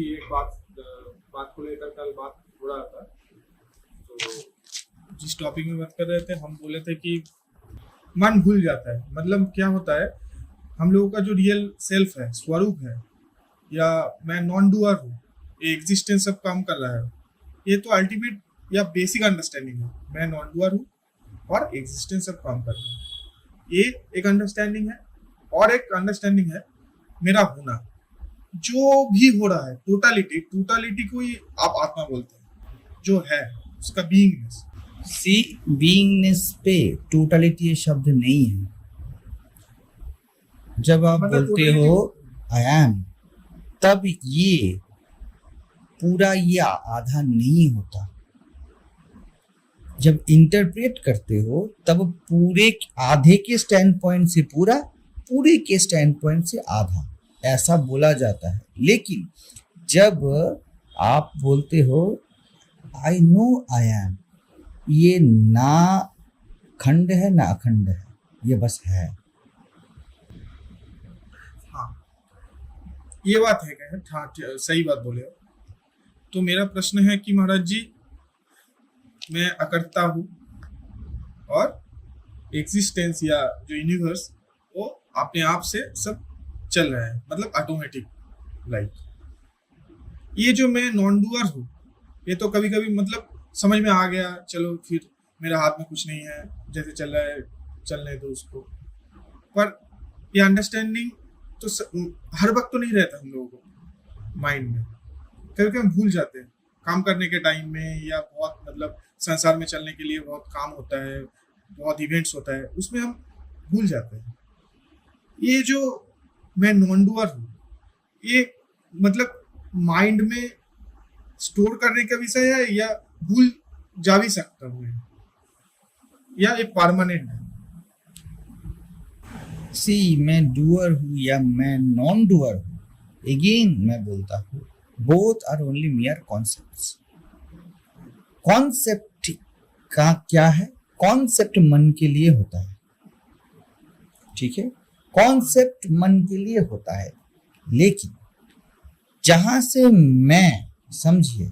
एक बात को लेकर कल बात हो रहा था। तो जिस टॉपिक में बात कर रहे थे, हम बोले थे कि मन भूल जाता है। मतलब क्या होता है, हम लोगों का जो रियल सेल्फ है, स्वरूप है, या मैं नॉन डूअर हूँ, ये एग्जिस्टेंस सब काम कर रहा है, ये तो अल्टीमेट या बेसिक अंडरस्टैंडिंग है। मैं नॉन डूअर हूँ और एग्जिस्टेंस सब काम कर रहा है, ये एक अंडरस्टैंडिंग है। और एक अंडरस्टैंडिंग है मेरा होना, जो भी हो रहा है, टोटालिटी को ही आप आत्मा बोलते हैं, जो है उसका बीइंगनेस। सी, बीइंगनेस पे टोटलिटी ये शब्द नहीं है। जब आप मतलब बोलते हो आई एम, तब ये पूरा ये आधा नहीं होता। जब इंटरप्रेट करते हो तब पूरे आधे के स्टैंड पॉइंट से पूरा, पूरे के स्टैंड पॉइंट से आधा, ऐसा बोला जाता है। लेकिन जब आप बोलते हो आई नो आई एम, ये ना खंड है ना अखंड है, ये बस है। हाँ, ये बात है क्या? हाँ, सही बात बोले हो। तो मेरा प्रश्न है कि महाराज जी, मैं अकर्ता हूँ और एग्जिस्टेंस या जो यूनिवर्स वो अपने आप से सब चल रहा है, मतलब ऑटोमेटिक लाइक। ये जो मैं नॉन डूअर हूँ, ये तो कभी कभी मतलब समझ में आ गया, चलो फिर मेरे हाथ में कुछ नहीं है, जैसे चल रहा है चलने दो उसको। पर ये अंडरस्टैंडिंग तो हर वक्त तो नहीं रहता हम लोगों को माइंड में। कभी कभी हम भूल जाते हैं काम करने के टाइम में, या बहुत मतलब संसार में चलने के लिए बहुत काम होता है, बहुत इवेंट्स होता है, उसमें हम भूल जाते हैं। ये जो मैं नॉन डूअर हूँ, ये मतलब माइंड में स्टोर करने का विषय है, या भूल जा भी सकता हूँ, या ये परमानेंट है? सी, मैं डूअर हूँ या मैं नॉन डूअर हूँ, अगेन मैं बोलता हूँ, both are only mere concepts. Concept का क्या है? कॉन्सेप्ट मन के लिए होता है, ठीक है? कॉन्सेप्ट मन के लिए होता है। लेकिन जहां से मैं, समझिए,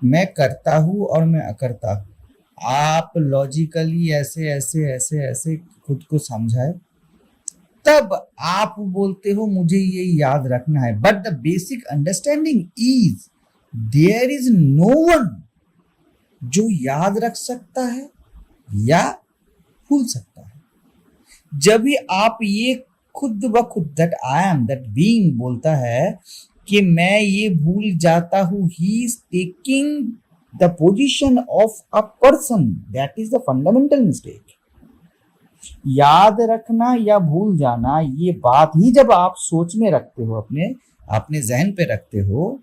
मैं करता हूं और मैं अकर्ता हूं, आप लॉजिकली ऐसे ऐसे ऐसे ऐसे खुद को समझाए, तब आप बोलते हो मुझे ये याद रखना है। But the basic understanding is there is no one जो याद रख सकता है या भूल सकता है। जब भी आप ये खुद ब खुद, that I am, that being बोलता है कि मैं ये भूल जाता हूं, he is taking the position of a person, that is the fundamental mistake. याद रखना या भूल जाना, ये बात ही जब आप सोच में रखते हो, अपने जहन पे रखते हो,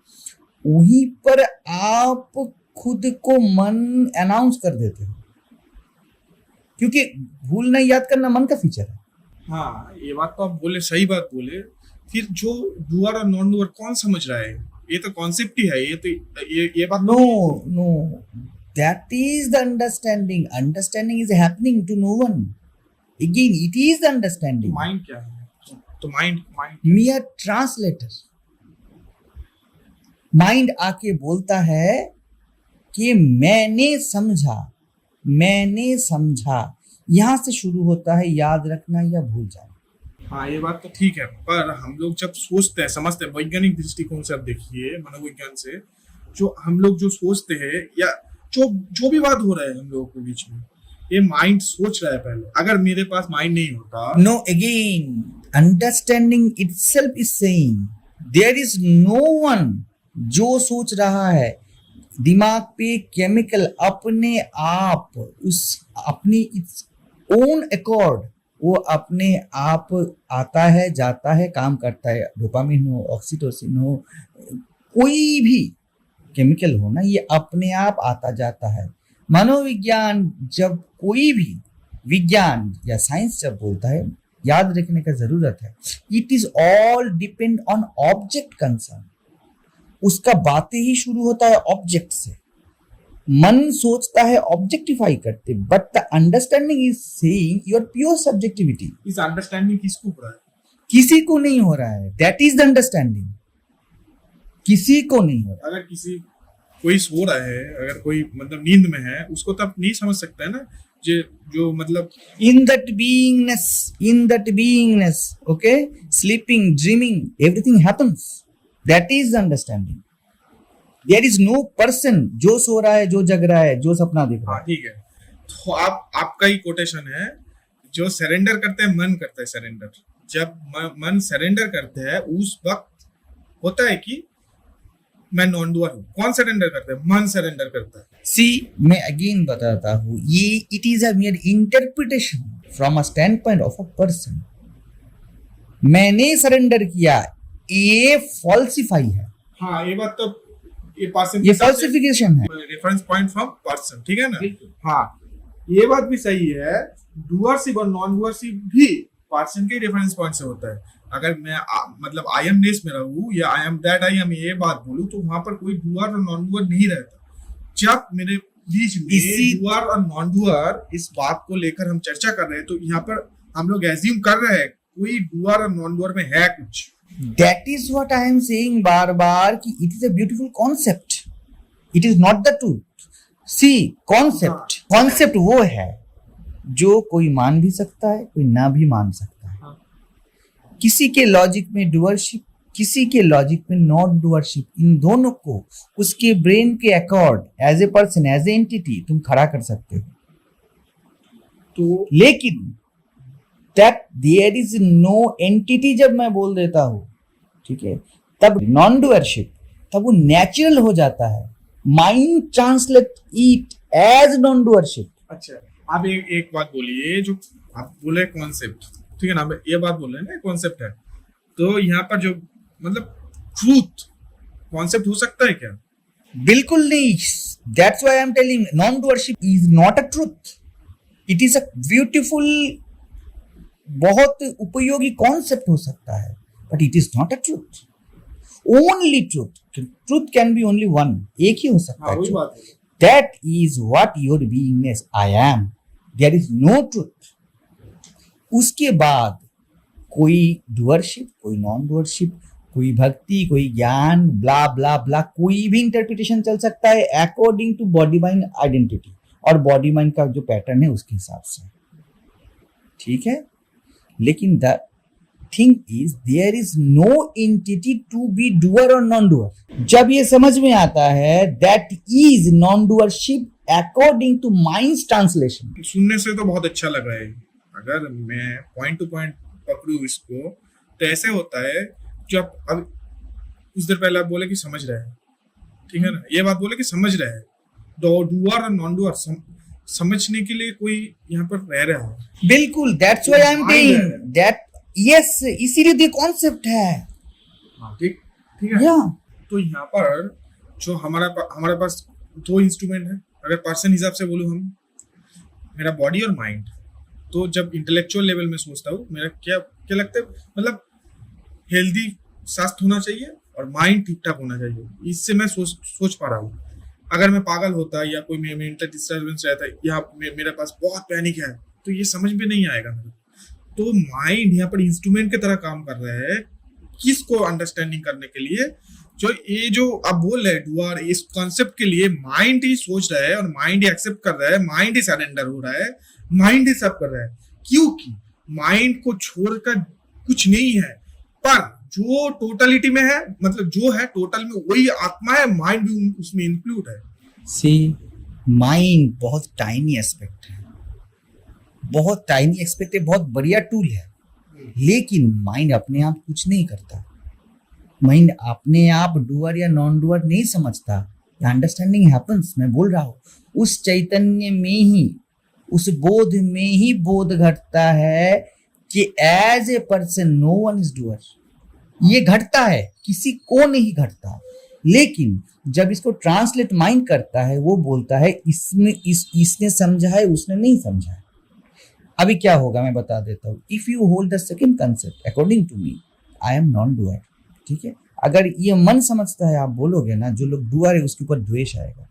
वहीं पर आप खुद को मन अनाउंस कर देते हो, क्योंकि भूलना याद करना मन का फीचर है। हाँ, ये बात तो आप बोले, सही बात बोले। फिर जो डूअर और नॉन डूअर कौन समझ रहा है? ये तो कॉन्सेप्ट ही है, ये तो ये बात। No no, that is the understanding. Understanding is happening to no one. Again it is the understanding. Mind क्या है? तो माइंड मियर ट्रांसलेटर। माइंड आके बोलता है कि मैंने समझा। यहां से शुरू होता है याद रखना या भूल जाना। हाँ, ये बात तो ठीक है। पर हम लोग जब सोचते हैं, समझते हैं, वैज्ञानिक दृष्टिकोण से आप देखिए, मनोविज्ञान से, जो हम लोग जो सोचते हैं, या जो भी बात हो रहा है हम लोगों के बीच में, ये माइंड सोच रहा है पहले। अगर मेरे पास माइंड नहीं होता, no, again understanding itself is saying there is no one जो सोच रहा है। दिमाग पे केमिकल अपने आप, अपनी इट्स ओन अकॉर्ड, वो अपने आप आता है, जाता है, काम करता है। डोपामिन हो, ऑक्सीटोसिन हो, कोई भी केमिकल हो ना, ये अपने आप आता जाता है। मनोविज्ञान जब, कोई भी विज्ञान या साइंस जब बोलता है, याद रखने का जरूरत है, it is all depend on object concern. उसका बातें ही शुरू होता है ऑब्जेक्ट से। मन सोचता है ऑब्जेक्टिफाई करते, but the understanding is saying your pure subjectivity. इस अंडरस्टैंडिंग किसको हो रहा है? किसी को नहीं हो रहा है, दैट इज द अंडरस्टैंडिंग। किसी को नहीं हो रहा। अगर किसी कोई सो रहा है, अगर कोई मतलब नींद में है, उसको तब नहीं समझ सकता है ना, जो मतलब In that beingness, okay, sleeping, dreaming, everything happens. That is the understanding. There is no person जो सो रहा है, जो जग रहा है, जो सपना देख रहा हाँ है। ठीक है। तो आपका ही कोटेशन है, जो सरेंडर करते हैं मन करता है सरेंडर। जब मन सरेंडर करते हैं उस वक्त होता है कि मैं नॉन डूअर हूँ। कौन सरेंडर करता है? मन सरेंडर करता है। सी मैं अगेन बताता हूँ, ये it is a मियर interpretation from a stand point of a person. मैंने सरेंडर किया, ये फॉल्सिफाई है। हाँ ये बात तो ये पर्सन ये फॉल्सिफिकेशन है। रेफरेंस पॉइंट फ्रॉम पर्सन, ठीक है ना। हाँ ये बात भी सही है। डूअरशिप और नॉन डूअरशिप भी पर्सन के रेफरेंस पॉइंट से होता है। अगर मैं मतलब आई एम नेस में रहूं या I am that I am ये बात बोलूं, तो वहां पर कोई डूअर और नॉन डूअर नहीं रहता। जब मेरे बीच में डूअर और नॉन डूअर इस बात को लेकर हम चर्चा कर रहे हैं, तो यहाँ पर हम लोग एज्यूम कर रहे हैं कोई डूअर और नॉन डूअर में है कुछ। That is what I am saying बार बार कि it is a beautiful concept. It is not the truth. See, concept वो है जो कोई मान भी सकता है, कोई ना भी मान सकता है। किसी के लॉजिक में डूअरशिप, किसी के लॉजिक में नॉट डूअरशिप, इन दोनों को उसके ब्रेन के accord as a person, as a entity तुम खड़ा कर सकते हो। तो लेकिन that there is no entity जब मैं बोल देता हूं, ठीक है, तब नॉन डूअरशिप, तब वो नेचुरल हो जाता है। Mind translate it as non doership. अच्छा, आप एक बात बोलिए, जो आप बोले कॉन्सेप्ट, ठीक है ना, ये बात बोल रहे हैं ना कॉन्सेप्ट है, तो यहाँ पर जो मतलब ट्रूथ कॉन्सेप्ट हो सकता है क्या? बिल्कुल नहीं। That's why I am telling non doership is not a truth. It is a beautiful, बहुत उपयोगी कॉन्सेप्ट हो सकता है, but it is not a truth. Only truth can be only one, एक ही हो सकता है। वही बात है। That is what your beingness I am. There is no truth. उसके बाद कोई डूअरशिप, कोई नॉन डूअरशिप, कोई भक्ति, कोई ज्ञान, ब्ला ब्ला ब्ला, कोई भी इंटरप्रिटेशन चल सकता है according to body mind identity और बॉडी माइंड का जो पैटर्न है उसके हिसाब से, ठीक है। लेकिन the thing is there is no entity to be doer और नॉन डूअर। जब ये समझ में आता है that is non doership according to mind's translation. सुनने से तो बहुत अच्छा लग रहा है। अगर मैं पॉइंट टू पॉइंट पकड़ू इसको, तो ऐसे होता है, जब अब कुछ देर पहले आप बोले कि समझ रहे हैं, ठीक है ना, ये बात बोले कि समझ रहे हैं, डूअर और नॉन डूअर समझने के लिए कोई यहाँ पर रह रहा है। बिल्कुल, that's why I am telling that yes, इसीलिए ये कॉन्सेप्ट है। हाँ ठीक है। या तो यहाँ पर जो हमारे पास दो इंस्ट्रूमेंट है। अगर पर्सन हिसाब से बोलूँ हम, मेरा बॉडी और माइंड। तो जब इंटेलेक्चुअल लेवल में सोचता हूँ, मेरा क्या लगता है, मतलब हेल्दी स्वास्थ्य होना चाहिए और माइंड ठीक ठाक होना चाहिए। इससे मैं सोच पा रहा हूँ। अगर मैं पागल होता या कोई मेंटल डिस्टर्बेंस रहता या मेरे पास बहुत पैनिक है, तो ये समझ में नहीं आएगा मेरे। तो माइंड यहाँ पर इंस्ट्रूमेंट की तरह काम कर रहा है किसको अंडरस्टैंडिंग करने के लिए। जो आप बोल रहे हैं डूअर, इस कॉन्सेप्ट के लिए माइंड ही सोच रहा है और माइंड ही एक्सेप्ट कर रहा है, माइंड ही सरेंडर हो रहा है, माइंड ही सब कर रहा है, क्योंकि माइंड को छोड़कर कुछ नहीं है। पर जो टोटलिटी में है, मतलब जो है टोटल में वही आत्मा है, माइंड भी उसमें इंक्लूड है। सी, माइंड बहुत टाइनी एस्पेक्ट है, बहुत टाइनी एस्पेक्ट है, बहुत बढ़िया टूल है, लेकिन माइंड अपने आप कुछ नहीं करता। माइंड अपने आप डूअर या नॉन डूअर नहीं समझता। अंडरस्टैंडिंग हैपन्स, मैं बोल रहा हूँ, उस चैतन्य में ही, उस बोध में ही बोध घटता है कि as a person no one is doer. ये घटता है, किसी को नहीं घटता। लेकिन जब इसको ट्रांसलेट माइंड करता है, वो बोलता है इसने समझा है, उसने नहीं समझा है। अभी क्या होगा मैं बता देता हूँ। If you hold the second concept according to me, I am non doer, ठीक है। अगर ये मन समझता है, आप बोलोगे ना जो लोग डूअर है उसके ऊपर द्वेष आएगा,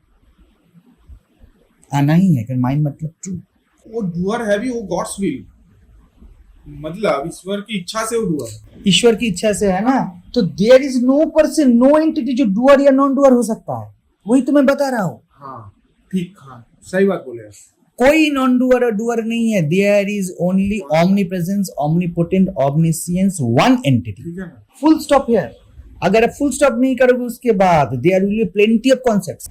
आना ही है। माइंड मतलब ट्रू, वो डूअर है भी, वो गॉड्स विल। मतलब ईश्वर की इच्छा से वो हुआ है। ईश्वर की इच्छा से है ना, तो there is no person, no entity जो डूअर या नॉन डूअर हो सकता है, वही तो मैं बता रहा हूं। हाँ ठीक, हाँ सही बात बोले आप। कोई नॉन डूअर और डूअर नहीं है, there is only omnipresence, omnipotent, omniscience, one entity, ठीक है ना। Full stop here. अगर आप फुल स्टॉप नहीं करोगे उसके बाद there will be plenty of concepts.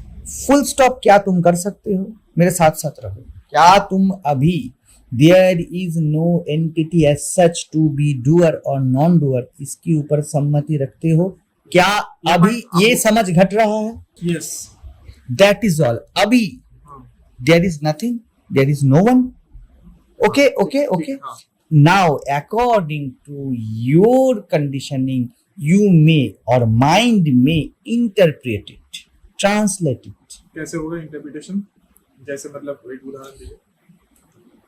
Full stop क्या तुम कर सकते हो? मेरे साथ साथ रहो। क्या तुम अभी there is no entity as such to be doer और नॉन डूअर, इसके ऊपर सम्मति रखते हो? क्या अभी ये समझ घट रहा है? यस। That is all. अभी there is nothing, there is no one. Okay okay okay. Now according to your conditioning you may or mind may interpret it, translate it. कैसे होगा इंटरप्रिटेशन? जैसे मतलब एक उदाहरण दीजिए।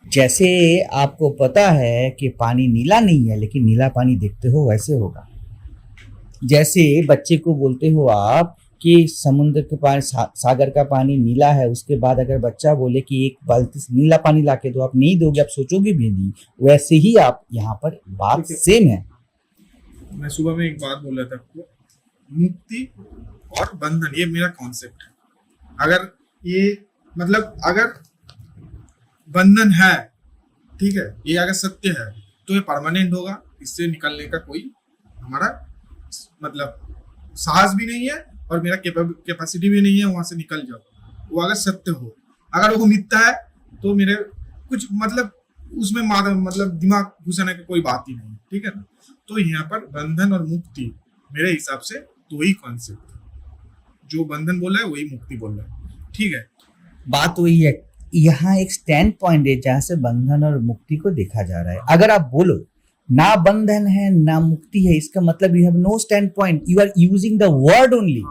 जैसे आपको पता है कि पानी नीला नहीं है लेकिन नीला पानी देखते हो, वैसे होगा। जैसे बच्चे को बोलते हो आप कि समुद्र के पानी, सागर का पानी नीला है, उसके बाद अगर बच्चा बोले कि एक बाल्टी से नीला पानी लाके दो, आप नहीं दोगे, आप सोचोगे भी नहीं। वैसे ही आप यहाँ पर बात सेम है। मैं सुबह में एक बात बोल रहा था आपको, मुक्ति और बंधन, ये मेरा कॉन्सेप्ट है। अगर ये मतलब अगर बंधन है, ठीक है, ये अगर सत्य है तो ये परमानेंट होगा, इससे निकलने का कोई हमारा मतलब साहस भी नहीं है और मेरा कैपेसिटी भी नहीं है वहां से निकल जाओ। वो अगर सत्य हो, अगर वो मिथ्या है तो मेरे कुछ मतलब उसमें मतलब दिमाग घुसाने की कोई बात ही नहीं, ठीक है ना। तो यहाँ पर बंधन और मुक्ति मेरे हिसाब से दो ही कॉन्सेप्ट है, जो बंधन बोला है वही मुक्ति बोल रहा है, ठीक है। बात वही है, यहाँ एक स्टैंड पॉइंट है जहां से बंधन और मुक्ति को देखा जा रहा है। अगर आप बोलो ना बंधन है ना मुक्ति है, इसका मतलब you have no stand point, you are using the word only.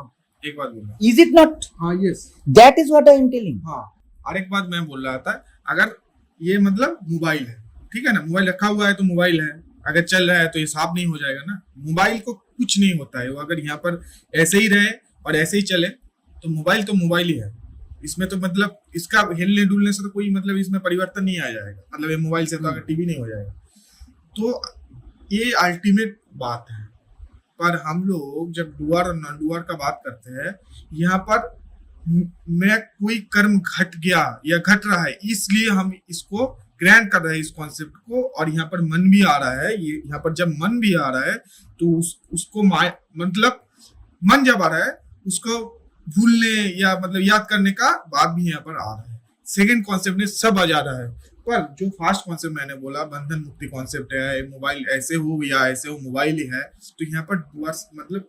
एक बात बोल रहा, इज इट नॉट? हाँ yes, that is what I am telling. हाँ, और एक बात मैं बोल रहा था, अगर ये मतलब मोबाइल है, ठीक है ना, मोबाइल रखा हुआ है तो मोबाइल है, अगर चल रहा है तो ये साफ नहीं हो जाएगा ना। मोबाइल को कुछ नहीं होता है, वो अगर यहाँ पर ऐसे ही रहे और ऐसे ही चले तो मोबाइल ही है। इसमें तो मतलब इसका हिलने डुलने से तो कोई मतलब इसमें परिवर्तन नहीं आ जाएगा, मतलब ये मोबाइल से तो अगर टीवी नहीं हो जाएगा। तो ये अल्टीमेट बात है। पर हम लोग जब डुअर और नॉन डुअर का बात करते हैं, यहाँ पर मैं कोई कर्म घट गया या घट रहा है, इसलिए हम इसको ग्रैंड कर रहे हैं इस कॉन्सेप्ट को। और यहाँ पर मन भी आ रहा है, ये यहाँ पर जब मन भी आ रहा है तो उसको मतलब मन जब आ रहा है उसको भूलने या मतलब याद करने का बात भी यहाँ पर आ रहा है। सेकंड कॉन्सेप्ट में सब आ जा रहा है। पर जो फर्स्ट कॉन्सेप्ट मैंने बोला बंधन मुक्ति कॉन्सेप्ट है, मोबाइल ऐसे हो या ऐसे हो, मोबाइल ही है, तो यहाँ पर मतलब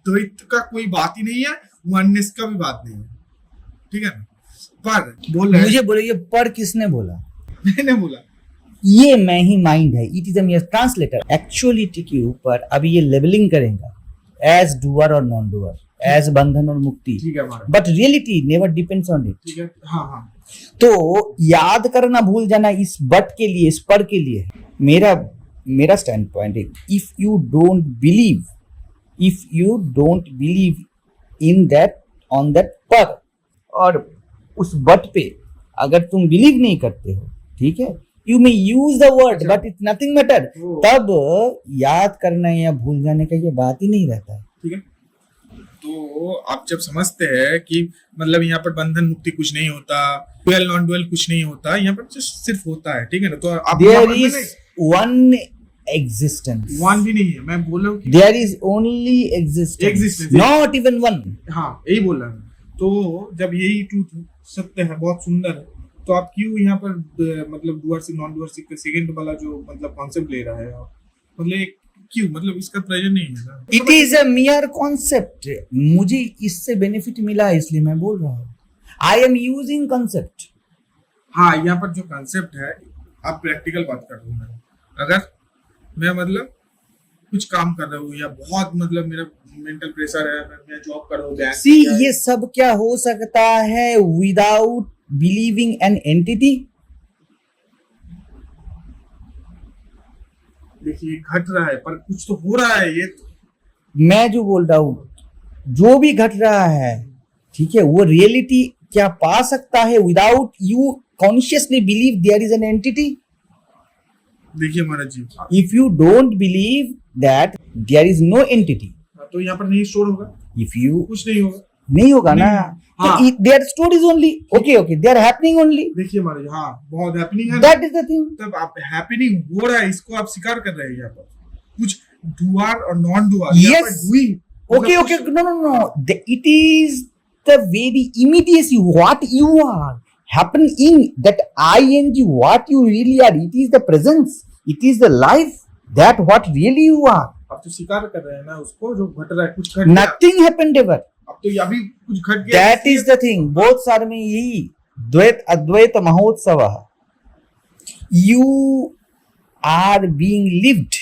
द्वैत का कोई बात ही नहीं है, वननेस का भी बात नहीं है, ठीक है ना। पर बोल मुझे बोले ये पर किसने बोला? मैंने बोला ये मैं ही माइंड है, it is a translator. Actuality के ऊपर अभी ये लेबलिंग करेगा एज डूअर और नॉन डूअर, एज बंधन और मुक्ति, ठीक है, but reality never depends on it, ठीक है। हाँ हाँ, तो याद करना भूल जाना इस बट के लिए, इस पर के लिए। मेरा स्टैंड पॉइंट है, if you don't believe in that, on that पर, और उस बट पे अगर तुम बिलीव नहीं करते हो, ठीक है, you may use the word but it nothing matter, तब याद करना या भूल जाने का ये बात ही नहीं रहता है, ठीक है। तो आप जब समझते हैं कि मतलब यहाँ पर बंधन मुक्ति कुछ नहीं होता, डुअल नॉन डुअल कुछ नहीं होता, यहाँ पर जस्ट सिर्फ होता है, ठीक है ना। तो आप there is one existence, one भी नहीं है, मैं बोल रहा हूँ there is only existence, not even one. हाँ यही बोल रहा हूँ। तो जब यही ट्रूथ सत्य है, बहुत सुंदर है, तो आप क्यों यहाँ पर मतलब डुअर से नॉन डुअर से सेकंड वाला जो मतलब कॉन्सेप्ट ले रहा है आप, मतलब क्यों, मतलब इसका प्रयोजन नहीं है ना। इट इज अ मियर कॉन्सेप्ट, मुझे इससे बेनिफिट मिला है इसलिए मैं बोल रहा हूँ, आई एम यूजिंग कॉन्सेप्ट। हाँ, यहाँ पर जो कॉन्सेप्ट है, आप प्रैक्टिकल बात कर रहे हो। अगर मैं मतलब कुछ काम कर रहा हूँ या बहुत मतलब मेरा मेंटल प्रेशर है, मैं जॉब कर रहा हूँ, सी ये सब क्या हो सकता है विदाउट बिलीविंग एन एंटिटी? देखिए घट रहा है पर कुछ तो हो रहा है, ये तो मैं जो बोल रहा हूँ जो भी घट रहा है, ठीक है, वो रियलिटी क्या पा सकता है without you consciously believe there is an entity? देखिए महाराज जी, If you don't believe that there is no entity, तो यहाँ पर नहीं स्टोर होगा, if you कुछ नहीं होगा। नहीं होगा ना, हाँ। तो their stories only, okay, they are happening only. देखिए महाराज जी, हाँ बहुत हैपनिंग है। That is the thing. तब आप हैपनिंग हो रहा है, इसको आप स्वीकार कर रहे हैं यहाँ पर। कुछ डुआर और नॉन डुआर, यहाँ पर Yes. Doing. Okay, no. It is the very immediacy, what you are happening, that ing, what you really are. It is the presence, it is the life, that what really you are. आप तो स्वीकार कर रहे हैं ना उसको, जो घट रहा है, कुछ घट गया। Nothing happened ever. अब तो अभी कुछ घट गया। That is the thing. बहुत सारे में यही द्वैत अद्वैत महोत्सव, you are being lived.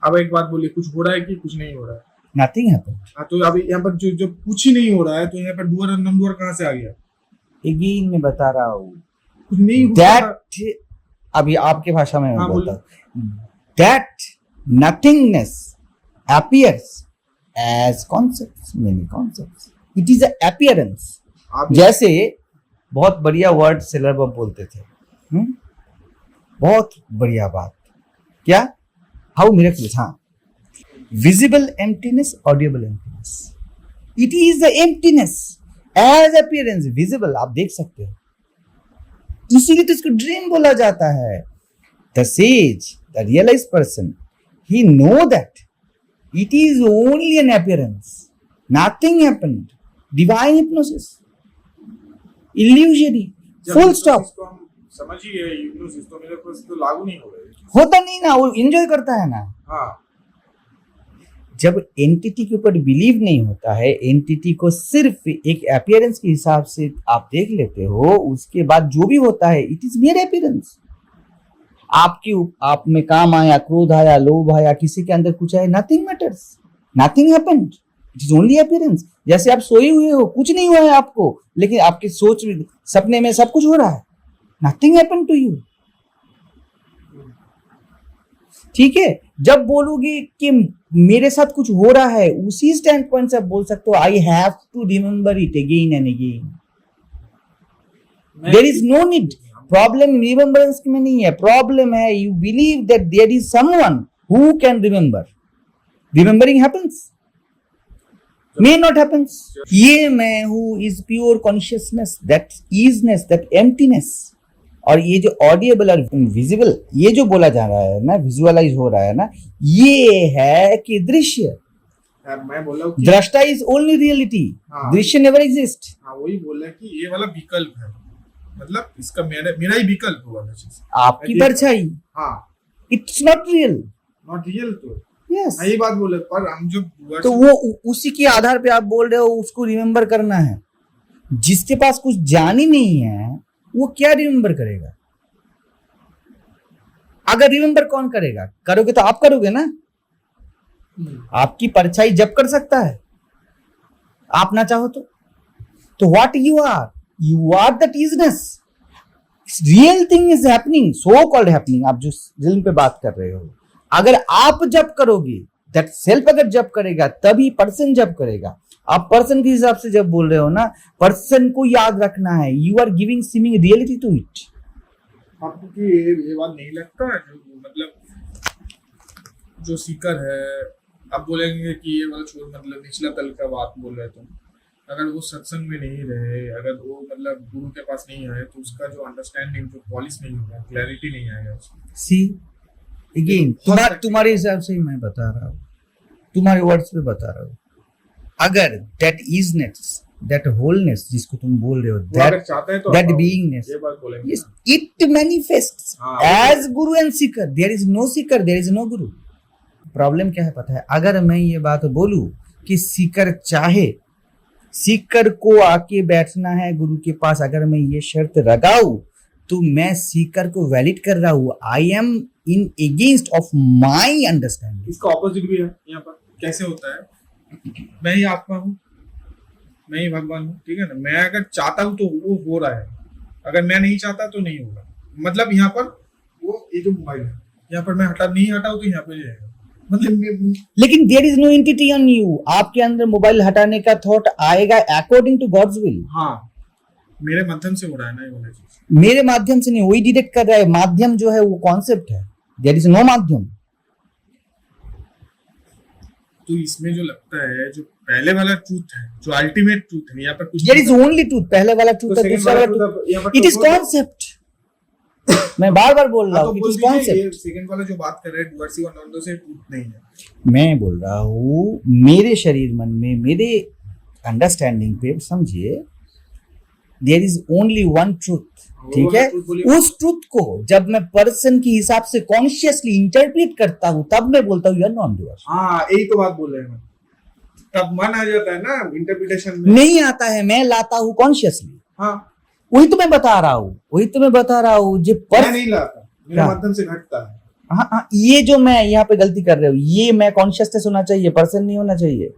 अब एक बात बोलिए, कुछ हो रहा है कि कुछ नहीं हो रहा है? Nothing happened. हाँ, तो अभी यहाँ पर जो कुछ ही नहीं हो रहा है, तो यहाँ पर डुअर और नॉन डुअर कहाँ से आ गया? Again मैं बता रहा हूँ, कुछ नहीं हो रहा। that अभी आपके भाषा में मैं हाँ, बोलता हूँ, that nothingness appears as concepts, many concepts. It is a appearance. आप जैसे बहुत बढ़िया वर्ड सेलर बब बोलते थे, बहुत बढ़िया बात, क्या? हाउ मिरेकल्स, हाँ, visible emptiness, audible emptiness. It is the emptiness as appearance, visible, आप देख सकते हो, इसीलिए तो इसको ड्रीम बोला जाता है. The sage, the realized person, he know that it is only an appearance, nothing happened. Divine hypnosis, illusory, जब full stop. इसको हम समझ ही गए, hypnosis, तो मेरे को तो लागू नहीं हो रहा है। होता नहीं ना, वो एंजॉय करता है ना. हाँ, जब एंटिटी के ऊपर बिलीव नहीं होता है, एंटिटी को सिर्फ एक अपीयरेंस के हिसाब से आप देख लेते हो, उसके बाद जो भी होता है इट इज मेयर अपीयरेंस. आप में काम आया, क्रोध आया, लोभ आया, किसी के अंदर कुछ आया, nothing matters, nothing happened, it is only appearance. जैसे आप सोए हुए हो, कुछ नहीं हुआ है आपको, लेकिन आपके सोच सपने में सब कुछ हो रहा है, नथिंग हैपेंड टू यू. ठीक है, जब बोलोगे कि मेरे साथ कुछ हो रहा है, उसी स्टैंड पॉइंट से आप बोल सकते हो I have to remember it again and again. There is no need. Problem remembrance में नहीं है, प्रॉब्लम है you believe that there is someone who can remember. Remembering happens, may not happens. ये मैं हूँ is pure consciousness, that easiness, that emptiness. और ये जो ऑडिएबल और विजिबल, ये जो बोला जा रहा है ना, विजुअलाइज हो रहा है ना, ये है कि दृश्य. मैं बोल रहा हूँ दृष्टा इज ओनली रियलिटी, दृश्य नेवर एग्जिस्ट. हाँ, वही बोल रहा है कि ये वाला विकल्प है, मतलब इसका मेरा ही विकल्प होगा ना चीज, आपकी परछाई. हाँ, it's not real. Not real. तो यस, यही बात बोले, पर हम जो तो वो उसी के आधार पे आप बोल रहे हो उसको रिमेम्बर करना है. जिसके पास कुछ जान ही नहीं है वो क्या रिमेम्बर करेगा? अगर रिमेम्बर कौन करेगा? करोगे तो आप करोगे ना. आपकी परछाई जब कर सकता है, आप ना चाहो तो what you are that isness. Real thing is happening, so called happening. आप जो रियल पे बात कर रहे हो, अगर आप जब करोगे, दैट सेल्फ अगर जब करेगा, तभी पर्सन जब करेगा. आप पर्सन के हिसाब से जब बोल रहे हो ना, पर्सन को याद रखना है, you are giving seeming reality to it. आपको ये बात नहीं लगता है, जो मतलब जो सीकर है, आप बोलेंगे कि ये वाला छोड़, मतलब निचला तल का बात बोल रहे तुम, अगर वो सत्संग में नहीं रहे, अगर वो मतलब गुरु के पास नहीं आए, तो उसका जो अंडरस्टैंडिंग, जो पॉलिश नहीं होगा, क्लैरिटी नहीं आएगा उसमें. सी अगेन, तुम्हारे हिसाब से ही मैं बता रहा हूँ, तुम्हारे वर्ड्स पे बता रहा हूँ. अगर दैट इजनेस, दैट होलनेस जिसको तुम बोल रहे हो, that beingness, it manifests as guru and seeker. There is no seeker, there is no guru. Problem क्या है पता है? अगर मैं ये बात बोलूं कि सीकर चाहे, सीकर को आके बैठना है गुरु के पास, अगर मैं ये शर्त लगाऊं, तो मैं सीकर को वैलिड कर रहा हूं. I am in against of my understanding. इसका ऑपोजिट भी है यहाँ पर. कैसे होता है? मैं ही आत्मा हूँ, मैं ही भगवान हूँ, ठीक है ना. मैं अगर चाहता हूँ तो वो हो रहा है, अगर मैं नहीं चाहता तो नहीं होगा. मतलब यहाँ पर वो ये जो मोबाइल है, यहाँ पर मैं नहीं हटाऊँ तो यहाँ पे जाएगा. मतलब लेकिन there is no entity on you. आपके अंदर मोबाइल हटाने का थॉट आएगा अकॉर्डिंग टू गॉड्स विल. हाँ, मेरे माध्यम से हो रहा है ना ये वाला चीज। मेरे माध्यम से नहीं, वही डिटेक्ट कर रहा है। माध्यम जो है वो कॉन्सेप्ट है, देयर इज नो माध्यम। तो इसमें जो लगता है जो पहले वाला ट्रूथ है, जो अल्टीमेट ट्रूथ है, यहाँ पर कुछ देयर इज ओनली ट्रूथ। पहले वाला ट्रूथ है, दूसरा वाला ट्रूथ, इट इज कॉन्सेप्ट। मैं बार बार बोल रहा हूँ, इट इज कॉन्सेप्ट। सेकंड वाला जो बात कर रहे हैं डुअर्सी और नॉन से ट्रूथ नहीं है। मैं बोल रहा हूँ मेरे शरीर मन में, मेरे अंडरस्टैंडिंग पे समझिए, there is only one truth. ठीक है, उस ट्रूथ को जब मैं पर्सन के हिसाब से कॉन्शियसली इंटरप्रेट करता हूँ तब मैं बोलता हूँ यू आर नॉन डूअर। हाँ यही तो बात बोल रहे हैं, तब मन आ जाता है ना इंटरप्रिटेशन में। नहीं आता है, मैं लाता हूँ कॉन्शियसली। हाँ वही तो मैं बता रहा हूँ, वही तो मैं बता रहा हूँ। जो मैं नहीं लाता, मेरे माध्यम से घटता है। हाँ हाँ, ये जो मैं यहाँ पे गलती कर रहे हूँ, ये मैं कॉन्शियसनेस होना चाहिए, पर्सन नहीं होना चाहिए।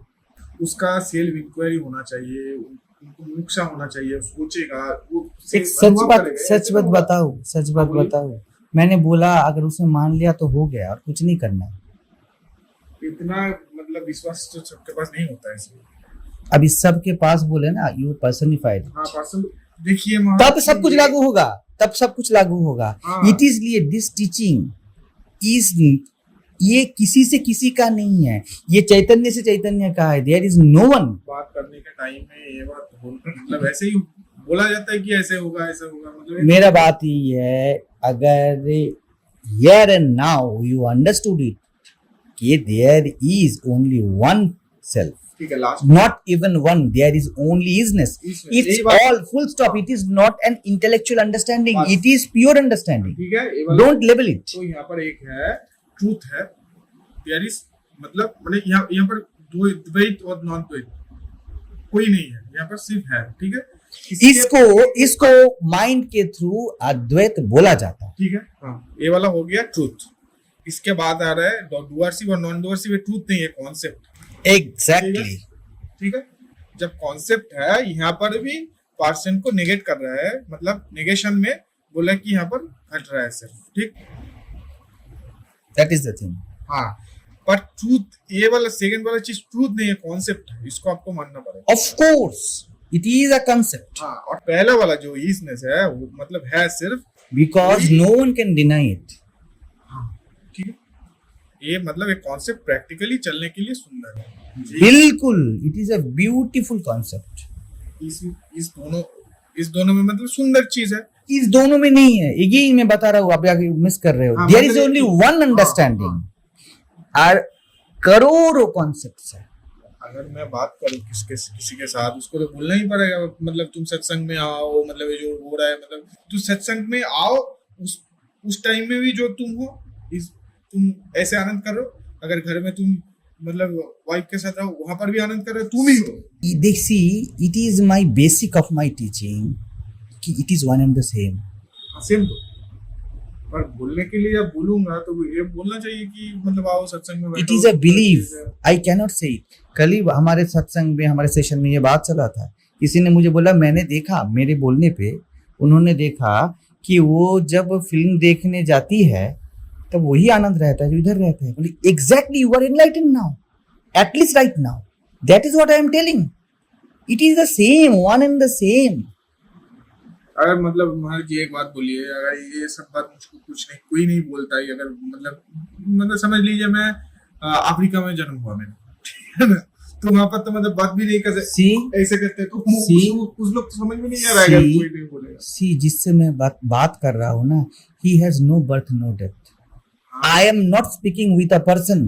उसका सेल्फ इंक्वायरी होना चाहिए, उनको मोक्षा होना चाहिए, सोचेगा वो। एक सच बात बताओ, सच बात बताओ, मैंने बोला अगर उसने मान लिया तो हो गया और कुछ नहीं करना। इतना मतलब विश्वास तो सबके पास नहीं होता है इसमें। अब इस सब के पास बोले ना यू पर्सनिफाइड। हाँ पर्सन, देखिए तब सब कुछ लागू होगा, तब सब कुछ लागू होगा। हाँ। इट इज लिए दिस टीचिंग इज, ये किसी से किसी का नहीं है, ये चैतन्य से चैतन्य का है। There is no one. बात करने के टाइम में ये बात मतलब ऐसे ही बोला जाता है कि ऐसे होगा ऐसे होगा, मतलब मेरा बात ही है, अगर here and now you understood it कि there is only one self, ठीक है, last not even one, there is only isness. It's all full stop. It is not an intellectual understanding, it is pure understanding. ठीक है, ये वाला don't label it. तो यहाँ पर एक है ट्रूथ है, देयर इज मतलब मैंने यहाँ पर द्वैत और नॉन द्वैत कोई नहीं है, यहाँ पर सिर्फ है। ठीक है, इसको माइंड के थ्रू अद्वैत बोला जाता है। ठीक है, हाँ ये वाला हो गया ट्रूथ। इसके बाद आ रहा है डुअर्सी और नॉन डुअर्सी, में ट्रूथ नहीं है, कॉन्सेप्ट। एग्जैक्टली ठीक है, जब कॉन्सेप्ट है यहाँ पर भी पर्सन को नेगेट कर रहा है, मतलब नेगेशन में बोला कि यहाँ पर घट रहा है सिर्फ। ठीक, दैट इज द थिंग। हाँ, पर ट्रूथ ये वाला सेकंड वाला चीज ट्रूथ नहीं है, कॉन्सेप्ट है, इसको आपको मानना पड़ेगा। Of course it is a concept. हाँ, और पहला वाला जो इसनेस है वो मतलब है सिर्फ because no one can deny it. ठीक है, ये मतलब एक कॉन्सेप्ट प्रैक्टिकली चलने के लिए सुंदर है। बिल्कुल, it is a beautiful concept. इस दोनों में मतलब सुंदर चीज है। इस दोनों में नहीं है, यही मैं बता रहा हूँ, आप आगे मिस कर रहे हो। There is only one understanding और करोड़ों कॉन्सेप्ट्स है। अगर मैं बात करूँ किसी के साथ, उसको तो बोलना ही पड़ेगा, मतलब तुम सत्संग में आओ, मतलब ये जो हो रहा है, मतलब तुम सत्संग में आओ, उस टाइम में भी जो तुम हो तुम ऐसे आनंद करो। अगर घर में तुम मतलब वाइफ के साथ रहो, वहां पर भी आनंद कर रहे हो, तुम ही हो। देख see, it is my basic of my teaching कि it is one and the same. Same तो, पर बोलने के लिए जब बोलूंगा तो ये बोलना चाहिए कि मतलब आओ सत्संग में बैठो। It is a believe, I can not से इट। कल ही हमारे सत्संग में, हमारे सेशन में ये बात चला था, किसी ने मुझे बोला, मैंने देखा मेरे बोलने पे उन्होंने देखा कि वो जब फिल्म देखने जाती है तब वही आनंद रहता है जो इधर रहता है। बोली exactly, you are enlightened now, at least right now, that is what I am telling. It is the same, one and the same. अगर मतलब महाराज जी एक बात बोलिए, अगर ये सब बात मुझको कुछ नहीं, कोई नहीं बोलता है, अगर मतलब समझ लीजिए मैं अफ्रीका में जन्म हुआ मेरा, ठीक है ना, तो वहां पर तो मतलब बात भी नहीं कर सकते, ऐसे करते तो कुछ लोग तो समझ में नहीं आ रहा है, कोई नहीं बोलेगा। सी, जिससे मैं बात कर रहा हूँ ना, he has no birth no death. I am not speaking with a person.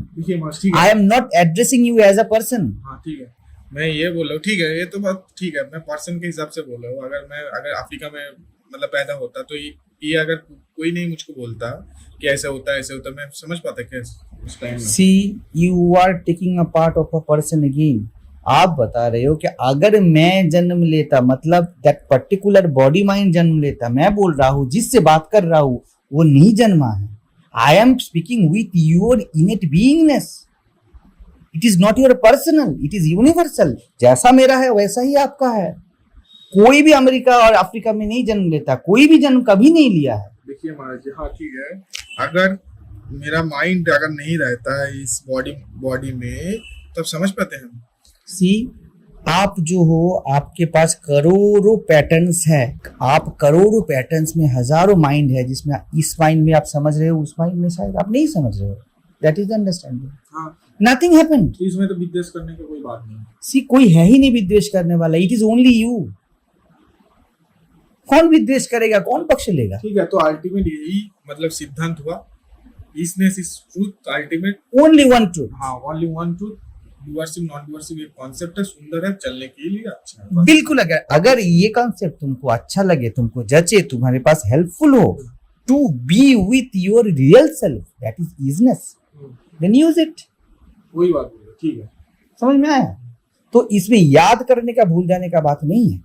I am not addressing you as a person. हाँ ठीक है, मैं ये बोल रहा हूँ, ठीक है, ये तो बात ठीक है, मैं पर्सन के हिसाब से बोल रहा हूँ। अगर अफ्रीका में मतलब पैदा होता तो ये अगर कोई नहीं मुझको बोलता कि ऐसा होता है ऐसे होता, मैं समझ पाता क्या उस टाइम में। See, you are taking a part of a person again. आप बता रहे हो कि अगर मैं जन्म लेता, मतलब that particular body mind जन्म लेता, मैं बोल रहा हूँ जिससे बात कर रहा हूँ वो नहीं जन्मा है। I am speaking with your innate beingness. It is not your personal, it is universal. जैसा मेरा है वैसा ही आपका है। कोई भी अमेरिका और अफ्रीका में नहीं जन्म लेता, कोई भी जन्म कभी नहीं लिया है। देखिए महाराज जी, हाँ ठीक है, अगर मेरा माइंड अगर नहीं रहता है इस बॉडी में, तब समझ पाते हैं। सी, आप जो हो, आपके पास करोड़ों पैटर्न्स है, आप करोड़ों पैटर्न्स में हजारों माइंड है, जिसमें इस माइंड में आप समझ रहे हो, उस माइंड में शायद आप नहीं समझ रहे हो. That is understanding. हाँ, नथिंग हैपेंड. तो इसमें तो विद्वेष करने की कोई बात नहीं है. सी, कोई है ही नहीं विद्वेष करने वाला. It is only you. कौन विद्वेष करेगा, कौन पक्ष लेगा? ठीक है, तो अल्टीमेट यही मतलब सिद्धांत हुआ. Isness is truth ultimate. Only one truth. हाँ, only one truth. Discursive non discursive एक कॉन्सेप्ट है, सुंदर है, चलने के लिए अच्छा है. बिल्कुल. अगर ये कॉन्सेप्ट तुमको अच्छा लगे, तुमको जचे, तुम्हारे पास हेल्पफुल हो to be with your real self, that is isness, then use it. कोई बात नहीं, ठीक है. समझ में आया? तो इसमें याद करने का, भूल जाने का बात नहीं है.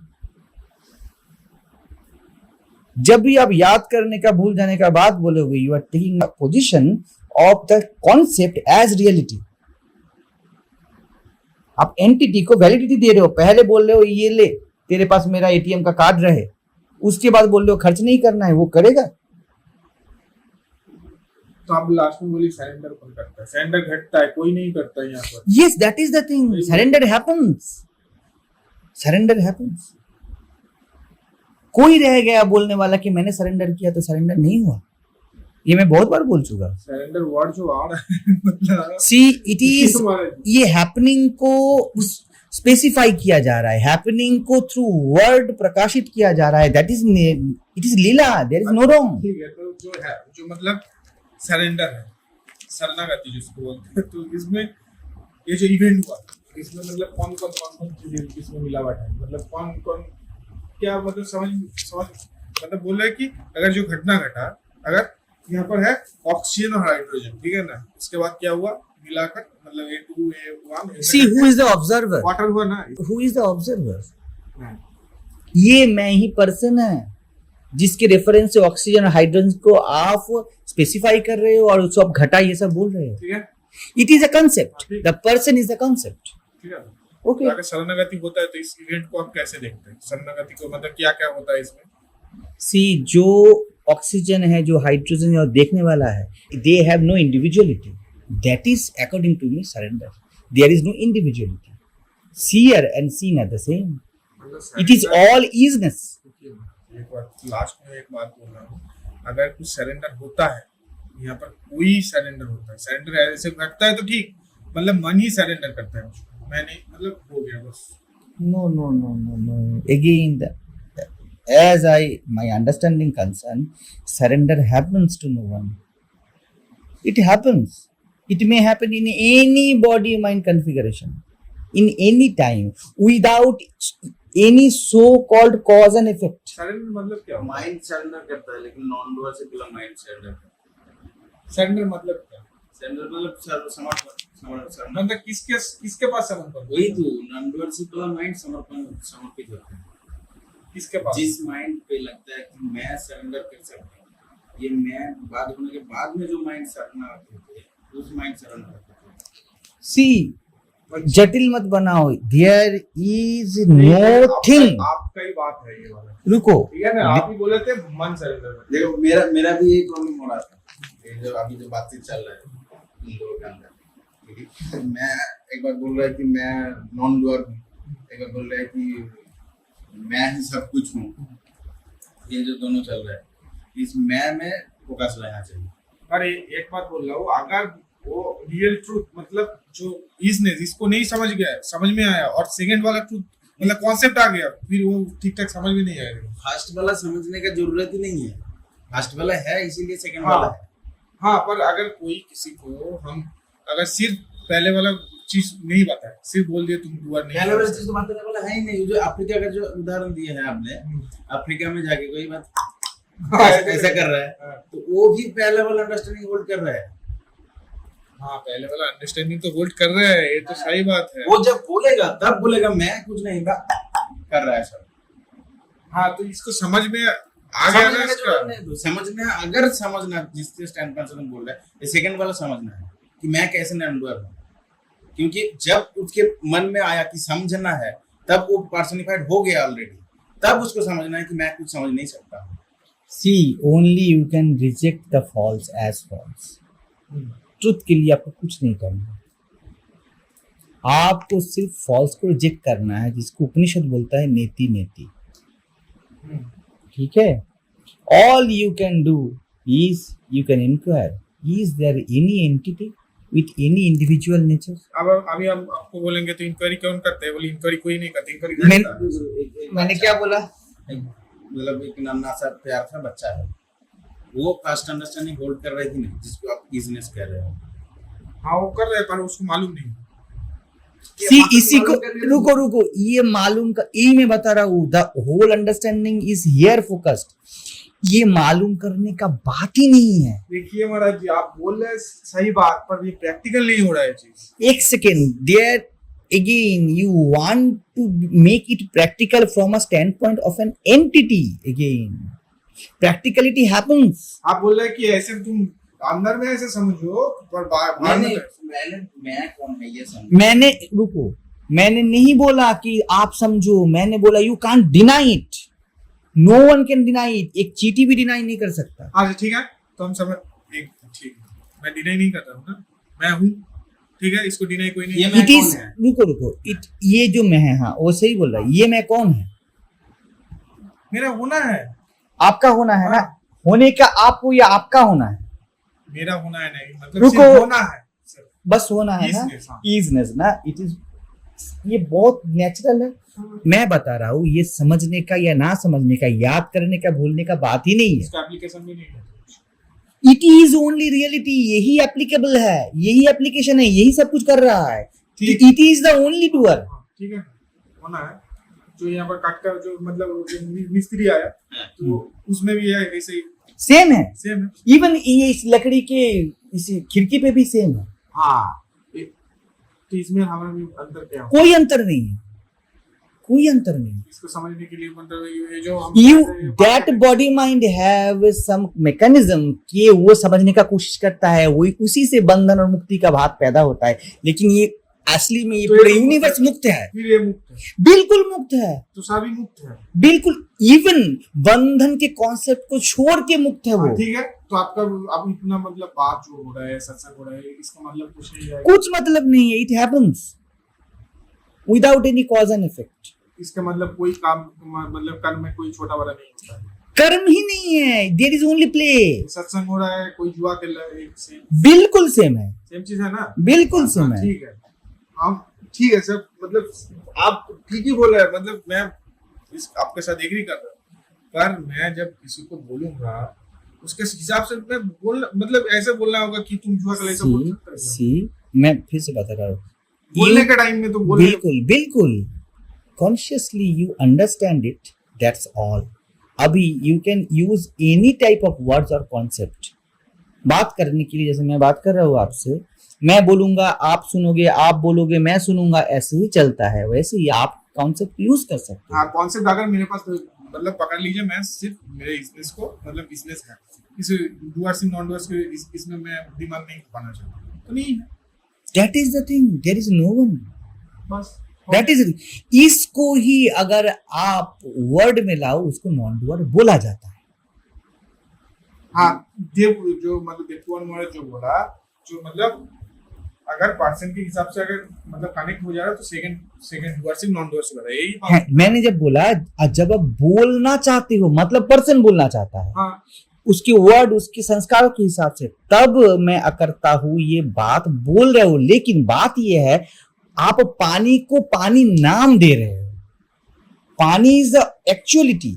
जब भी आप याद करने का, भूल जाने का बात बोलोगे, you are taking a position of the concept as reality. आप एंटिटी को वैलिडिटी दे रहे हो. पहले बोल रहे हो ये ले, तेरे पास मेरा एटीएम का कार्ड रहे, उसके बाद बोल रहे हो खर्च नहीं करना है, वो करेगा. तो आप लास्ट में बोली सरेंडर कौन करता है? सरेंडर घटता है, कोई नहीं करता है यहाँ पर. Yes, that is the thing. Surrender happens. Surrender happens. कोई रह गया बोलने वाला कि मैंने सरेंडर किया, तो सरेंडर नहीं हुआ. ये मैं बहुत बार बोल चुका. सरेंडर वर्ड जो आ रहा है मतलब सी, इट इज, ये हैपनिंग को स्पेसिफाई किया जा रहा है, हैपनिंग को थ्रू वर्ड प्रकाशित किया जा रहा है. That is, it is lila. There is no wrong. ठीक है, तो जो है, जो मतलब सरेंडर है, शरणागति जिसको बोलते हैं, तो इसमें ये जो इवेंट हुआ, इसमें मतलब कौन कौन चीजें इसमें मिलावट है, मतलब कौन कौन क्या, मतलब समझ मतलब बोल रहे हैं कि अगर जो घटना घटा, अगर यहाँ पर है ऑक्सीजन और हाइड्रोजन, ठीक है ना, उसके बाद क्या हुआ मिलाकर, मतलब A2 A1. See, who is the observer? Water हुआ ना. Who is the observer? ये मैं ही पर्सन है जिसके रेफरेंस से ऑक्सीजन हाइड्रोजन को आप स्पेसिफाई कर रहे हो और उसको आप घटा ये सब बोल रहे हो. ठीक है, it is a concept. The person is the concept. ठीक है. ओके. अगर शरणागति होता है तो इस इवेंट को आप कैसे देखते हैं? शरणागति को मतलब क्या क्या होता है इसमें? सी, जो ऑक्सीजन है, जो हाइड्रोजन है, और देखने वाला है, they have no individuality. That is according to me surrender. There is no individuality. Seer and seen are the same. It is all isness. एक बार लास्ट में एक बात बोल रहा हूँ, अगर कुछ सरेंडर होता है, यहाँ पर कोई सरेंडर होता है, सरेंडर ऐसे घटता है तो ठीक, मतलब मन ही सरेंडर करता है उसको. मैंने मतलब हो गया बस. No, no, no, no, no. Again, as my understanding concern, surrender happens to no one. It happens. It may happen in any body-mind configuration, in any time, without any so-called cause and effect. Surrender मतलब क्या? Mind surrender करता है, लेकिन non dual से बिना mind surrender करता है. Surrender मतलब क्या? सरेंडर मतलब समर्पण. मतलब किसके पास समर्पण? वही तो, नॉन डुअल से बिना माइंड समर्पित होता है. किसके पास? जिस माइंड पे लगता है कि मैं सरेंडर कर सकता हूँ, ये मैं बाद होने के बाद में जो माइंड शरणागत होते हैं, उस माइंड सरेंडर करते हैं. See, जटिल मत बनाओ. There is no thing. आपका ही बात है ये वाला. रुको. ठीक है ना, आप ही बोले थे मन सरेंडर. देखो, मेरा भी यही प्रॉब्लम हो रहा था. ये जो अभी जो बातचीत चल रहा है इन लोगों के अंदर, ठीक है, मैं एक बार बोल रहा है कि मैं नॉन डुअल हूँ, एक बार बोल रहा है कि मैं ही सब कुछ हूँ. ये जो दोनों चल रहा है, इस मैं में फोकस रहना चाहिए. अरे एक बात बोल रहा हूँ, अगर वो रियल ट्रूथ मतलब जो इजनेस, इसको नहीं समझ गया, समझ में आया, और सेकंड वाला ट्रूथ मतलब कॉन्सेप्ट आ गया, फिर वो ठीक ठाक समझ में नहीं आएगा. फर्स्ट वाला समझने का जरूरत ही नहीं है. फर्स्ट वाला है, इसीलिए सेकंड हाँ. वाला है. हाँ, पर अगर कोई किसी को हम अगर सिर्फ पहले वाला चीज नहीं बताए, सिर्फ बोल दिए तुम डुअर नहीं, पहले वाला चीज तो बात करने वाला है ही नहीं. जो अफ्रीका का जो उदाहरण दिया है आपने, अफ्रीका में जाके कोई बात ऐसा कर रहा है, तो वो भी पहले वाला अंडरस्टैंडिंग होल्ड कर रहा है. हाँ, पहले वाला अंडरस्टैंडिंग तो होल्ड कर रहे हैं, ये तो सही बात है. वो जब बोलेगा तब बोलेगा मैं कुछ नहीं कर रहा है सब. हाँ, तो इसको समझ में आ गया ना इसका. समझना, अगर समझना जिस स्टैंड पर से बोल रहा है, ये सेकंड वाला समझना है कि मैं कैसे नॉन डुअल हूँ. क्योंकि जब उसके मन में आया कि समझना है, तब वो पर्सनिफाइड हो गया ऑलरेडी. तब उसको समझना है कि मैं कुछ समझ नहीं सकता. See, only you can reject the false as false. Truth के लिए आपको कुछ नहीं करना. आपको सिर्फ फॉल्स को रिजेक्ट करना है, जिसको उपनिषद बोलता है नेति नेति। ठीक है, all you can do is you can inquire is there any entity with any individual nature. अब अभी हम आपको बोलेंगे तो इंक्वायरी कौन करते हैं, बोले इंक्वायरी कोई नहीं करते, इंक्वायरी मैंने क्या बोला? मतलब एक नन्हा सा प्यार सा बच्चा है, वो फर्स्ट अंडरस्टैंडिंग होल्ड कर रही थी नहीं, जिसको आप बिजनेस कह रहे हो। हाँ वो कर रहे हैं पर उसको मालूम नहीं। सी इसी को रुको ये मालूम का ये मैं बता रहा हूँ, the whole understanding is here focused. ये मालूम करने का बात ही नहीं है। देखिए महाराज जी, आप बोल रहे हैं सही बात, पर ये प्रैक्टिकल नहीं हो रहा है चीज। एक second, there again you want to make it practical from a standpoint of an entity. Again practicality happens. आप बोल रहे हैं कि ऐसे तुम अंदर में ऐसे समझो, पर बाहर में मैं कौन है ये समझ। मैंने रुको, मैंने नहीं बोला कि आप समझो, मैंने बोला you can't deny it, no one can deny it. एक चींटी भी डिनाई नहीं कर सकता। अच्छा ठीक है, तो हम समझ एक ठीक, मैं डिनाई नहीं कर रहा हूँ ना, मैं हूँ, ठीक है, इसको डिनाई कोई नहीं। इट इज रुको इट, ये जो मैं है, हाँ वो सही बोल रहा है, ये मैं कौन है? मेरा होना है, आपका होना है ना, होने का आपको या आपका होना है? मेरा होना है नहीं, मतलब सिर्फ होना है, बस होना है ना, इजनेस ना, इट इज, ये बहुत नेचुरल है। मैं बता रहा हूँ, ये समझने का या ना समझने का, याद करने का, भूलने का बात ही नहीं है। इसका एप्लीकेशन भी नहीं है। इट इज ओनली रियलिटी, यही एप्लीकेबल है, यही एप्लीकेशन है, यही सब कुछ कर रहा है। It is the only doer. ठीक है, होना है। जो यहाँ पर काट कर जो मतलब जो मिस्त्री आया, तो उसमें भी है ऐसे ही सेम है, सेम है। इवन ये इस लकड़ी के इस खिड़की पे भी सेम है। हाँ, तो इसमें हमारा भी अंतर क्या है? कोई अंतर नहीं है, कोई अंतर नहीं। इसको समझने के लिए मतलब ये जो हम you that body mind have some mechanism कि वो समझने का कोशिश करता है, वही उसी से बंधन और मुक्ति का भाव पैदा होता है। लेकिन ये असली में ये पूरा यूनिवर्स मुक्त है, फिर ये मुक्त है, बिल्कुल मुक्त है, तो सभी मुक्त है, बिल्कुल। इवन बंधन के कॉन्सेप्ट को छोड़ के मुक्त है वो। ठीक है, तो आपका अब इतना मतलब बात जो हो रहा है, सत्संग हो रहा है, इसका मतलब कुछ नहीं है, कुछ मतलब नहीं है। It happens without any cause and effect. इसका मतलब कोई काम मतलब कर्म में कोई छोटा बड़ा नहीं होता है, कर्म ही नहीं है, देयर इज ओनली प्ले। सत्संग हो रहा है, कोई जुआ खेल रहा है, एक सेम, बिल्कुल सेम है, सेम चीज है ना, बिल्कुल सेम है। ठीक है, हम ठीक है सर, मतलब आप ठीक ही बोल रहे हैं, मतलब मैं इस आपके साथ एग्री कर रहा हूँ, पर मैं जब किसी को बोलूंगा उसके हिसाब से मैं बोल, मतलब ऐसे बोलना होगा कि तुम जुआ खेल, ऐसा बोल सकते हो। सी मैं फिर से बता रहा हूँ, बोलने के टाइम में तो बोल, बिल्कुल बिल्कुल consciously you understand it, that's all. अभी you can use any type of words और कॉन्सेप्ट बात करने के लिए। जैसे मैं बात कर रहा हूँ आपसे, मैं बोलूंगा, आप सुनोगे, आप बोलोगे, मैं सुनूंगा, ऐसे ही चलता है। वैसे ही आप कॉन्सेप्ट यूज कर सकते हो। हाँ, कॉन्सेप्ट अगर मेरे पास मतलब पकड़ लीजिए, मैं सिर्फ मेरे बिजनेस को मतलब बिजनेस है, इस डूअर्स इन नॉन डूअर्स के इसमें मैं दिमाग नहीं पाना चाहता, तो नहीं है। That is the thing, there is no one, बस दैट इज। इसको ही अगर आप वर्ड में लाओ, उसको नॉन डूअर बोला जाता है। हाँ, देव जो मतलब देवपुर महाराज जो बोला, जो मतलब अगर पर्सन के हिसाब से अगर मतलब कनेक्ट हो जा रहा है, तो सेकंड डूअर से नॉन डूअर से बता, यही बात है। मैंने जब बोला, जब आप बोलना चाहते हो, मतलब पर्सन बोलना चाहता है, हाँ, उसके वर्ड, उसके संस्कारों के हिसाब से, तब मैं अकर्ता हूँ, ये बात बोल रहे हो। लेकिन बात ये है, आप पानी को पानी नाम दे रहे हो। पानी is the actuality,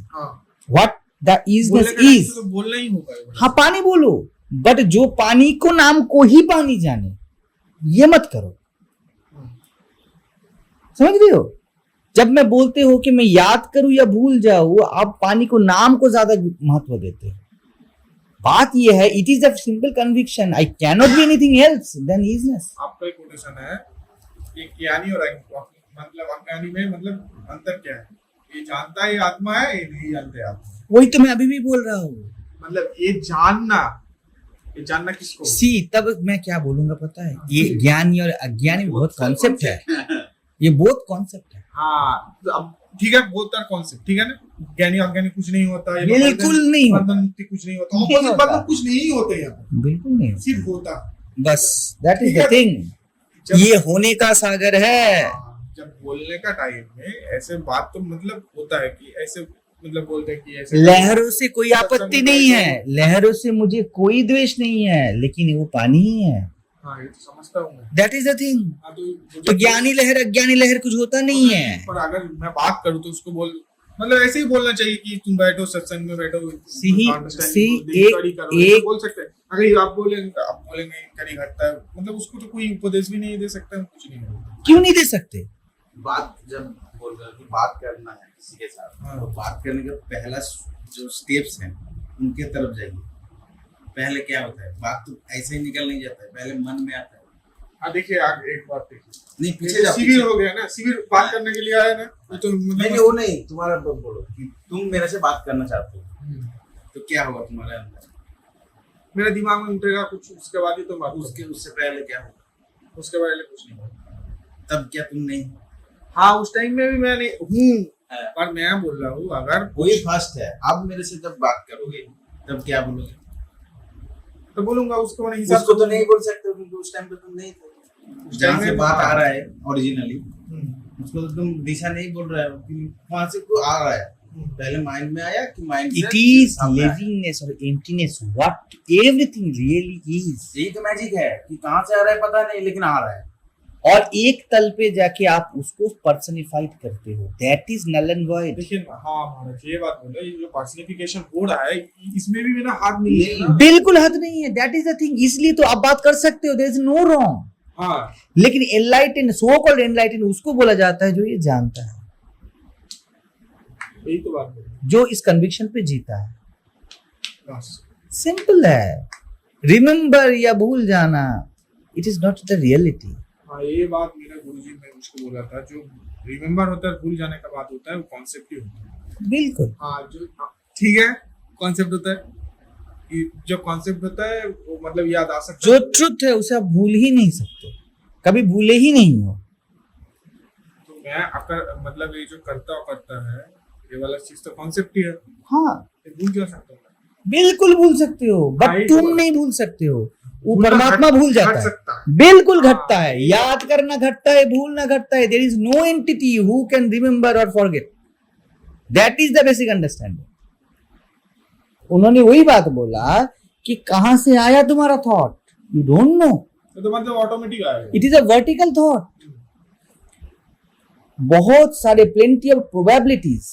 what the isness is. तो बोलना ही होगा। हाँ, पानी बोलो, बट जो पानी को नाम को ही पानी जाने, ये मत करो। समझ रहे हो? जब मैं बोलते हो कि मैं याद करूं या भूल जाऊं, आप पानी को नाम को ज्यादा महत्व देते हो। बात ये है, it is a simple conviction, I can not be anything else than isness. आपका एक कोटेशन है, एक ज्ञानी और मतलब अज्ञानी में मतलब अंतर क्या है? ये जानता है आत्मा है, ये नहीं जानते आत्मा। वही तो मैं अभी भी बोल रहा हूँ। मतलब ये जानना किसको? सी, तब मैं क्या बोलूंगा पता है, ये ज्ञानी और अज्ञानी में बहुत कॉन्सेप्ट है, ये बहुत कॉन्सेप्ट है। हाँ, तो अब ठीक है, बहुत सारा कॉन्सेप्ट, ठीक है ना। ज्ञानी अज्ञानी कुछ नहीं होता, बिल्कुल नहीं होता, बंधन मुक्ति कुछ नहीं होता, ऑपोजिट मतलब कुछ नहीं होते यहाँ, बिल्कुल नहीं, सिर्फ होता। बस दैट इज द थिंग। ये होने का सागर है। जब बोलने का टाइम में ऐसे बात तो मतलब होता है कि ऐसे मतलब बोलते हैं कि ऐसे लहरों से कोई आपत्ति नहीं है, लहरों से मुझे कोई द्वेष नहीं है, लेकिन वो पानी ही है। हाँ, ये तो समझता हूँ मैं। That is the thing. हाँ, तो तो ज्ञानी लहर अज्ञानी लहर कुछ होता नहीं है। पर अगर मैं बात करूँ तो उसको बोल मतलब ऐसे ही बोलना चाहिए कि तुम बैठो सत्संग में बैठो, एक बोल सकते हैं। अगर आप बोलेंगे करी घटता है, मतलब उसको तो कोई उपदेश भी नहीं दे सकता, कुछ नहीं होता। क्यों नहीं दे सकते? बात जब बोल रहे हो कि बात करना है किसी के साथ, हाँ। तो बात करने का पहला जो स्टेप्स हैं उनके तरफ जाइए। पहले क्या होता है, बात तो ऐसे ही निकल नहीं जाता है, पहले मन में आता है। हाँ, देखिए आगे एक बात देखिए, नहीं पीछे जाओ, शिविर हो गया ना, शिविर बात करने के लिए आया ना, वो तो नहीं वो नहीं, तुम्हारा बोलो कि तुम मेरे से बात करना चाहते हो, तो क्या होगा तुम्हारे अंदर? मेरे दिमाग में उठेगा कुछ, उसके बाद ही तो बात। उससे पहले क्या होगा? उसके पहले कुछ नहीं होगा। तब क्या तुम नहीं? हाँ, उस टाइम में भी मैं नहीं हूँ, पर मैं बोल रहा हूँ अगर वही फर्स्ट है। अब मेरे से जब बात करोगे तब क्या बोलोगे? तो बोलूंगा उसको, मैंने हिसाब उसको तो नहीं बोल सकते क्योंकि उस टाइम पे तुम नहीं थे। जहाँ से बात आ रहा है ओरिजिनली, उसको तो तुम दिशा नहीं बोल रहे हो कि वहां से को आ रहा है, पहले माइंड में आया कि माइंड इट इज लिविंगनेस और emptiness, what everything really is. यही तो मैजिक है कि कहाँ से आ रहा है पता नहीं, लेकिन आ रहा है। और एक तल पे जाके आप उसको पर्सनिफाइड करते हो, that is null and void. देखिए, हाँ महाराज ये बात बोले, ये जो पर्सनिफिकेशन हो रहा है इसमें भी मेरा हाथ नहीं है ना। बिल्कुल हद नहीं है, दैट इज द थिंग। इसलिए तो आप बात कर सकते हो, देयर इज नो रॉन्ग। हाँ, लेकिन एनलाइटन, सो कॉल्ड एनलाइटन उसको बोला जाता है जो ये जानता है, यही तो बात है, जो इस कन्विक्शन पे जीता है। बस सिंपल है। रिमेम्बर या भूल जाना, it is not the reality. हाँ, ये बात मेरे गुरुजी ने मुझको बोला था, जो रिमेम्बर होता है भूल जाने का बात होता है, वो कॉन्सेप्ट ही होता है। बिल्कुल। हाँ, जो ठीक है, कॉन्सेप्ट होता है, जो कॉन्सेप्ट होता है वो मतलब याद आ सकता जो है। ट्रुथ है उसे आप भूल ही नहीं सकते, कभी भूले ही नहीं हो। तो मैं अगर मतलब ये जो करता है ये वाला चीज तो कॉन्सेप्ट ही है, हाँ, ये भूल जा सकता हूँ। बिल्कुल भूल सकते हो, हाँ, बट ये तुम तो- नहीं भूल सकते हो, वो भूलना परमात्मा भूल घट जाता है। सकता है। बिल्कुल हाँ, घटता है, याद करना घटता है, भूलना घटता है। There is no entity who can remember और forget, that is the basic understanding. उन्होंने वही बात बोला कि कहां से आया तुम्हारा थॉट, यू डोंट नो, तो मतलब ऑटोमेटिक आएगा। It is a vertical thought. बहुत सारे प्लेंटी ऑफ प्रोबेबिलिटीज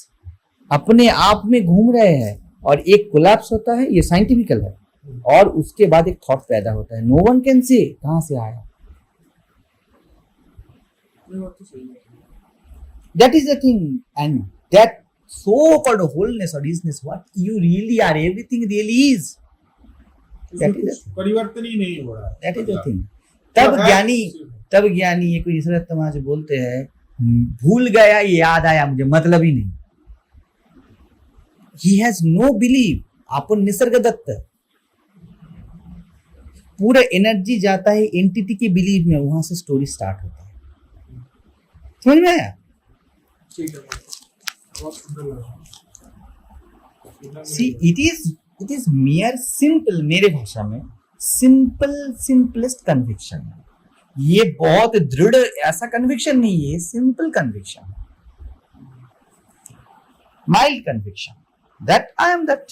अपने आप में घूम रहे हैं और एक कोलैप्स होता है, ये साइंटिफिकल है, और उसके बाद एक थॉट पैदा होता है। नो वन कैन से कहां से आया, ये बात तो सही है। That is the thing. And that so called wholeness और isness, what you really are, everything really is, उसमें कुछ परिवर्तन ही नहीं हो रहा है। That is the thing. तो तब ज्ञानी ये कोई इसरत तमाज बोलते हैं, भूल गया ये याद आया मुझे, मतलब ही नहीं। ही हैज नो बिलीव, अपन निसर्ग दत्त, पूरा एनर्जी जाता है एंटिटी के बिलीव में, वहां से स्टोरी स्टार्ट होता है। समझ में आया? ठीक है, बहुत सुंदर लगा। सी इट इज मियर सिंपल, मेरे भाषा में सिंपलेस्ट कन्विक्शन। ये बहुत दृढ़ ऐसा कन्विक्शन नहीं है, simple conviction, mild conviction that I am that.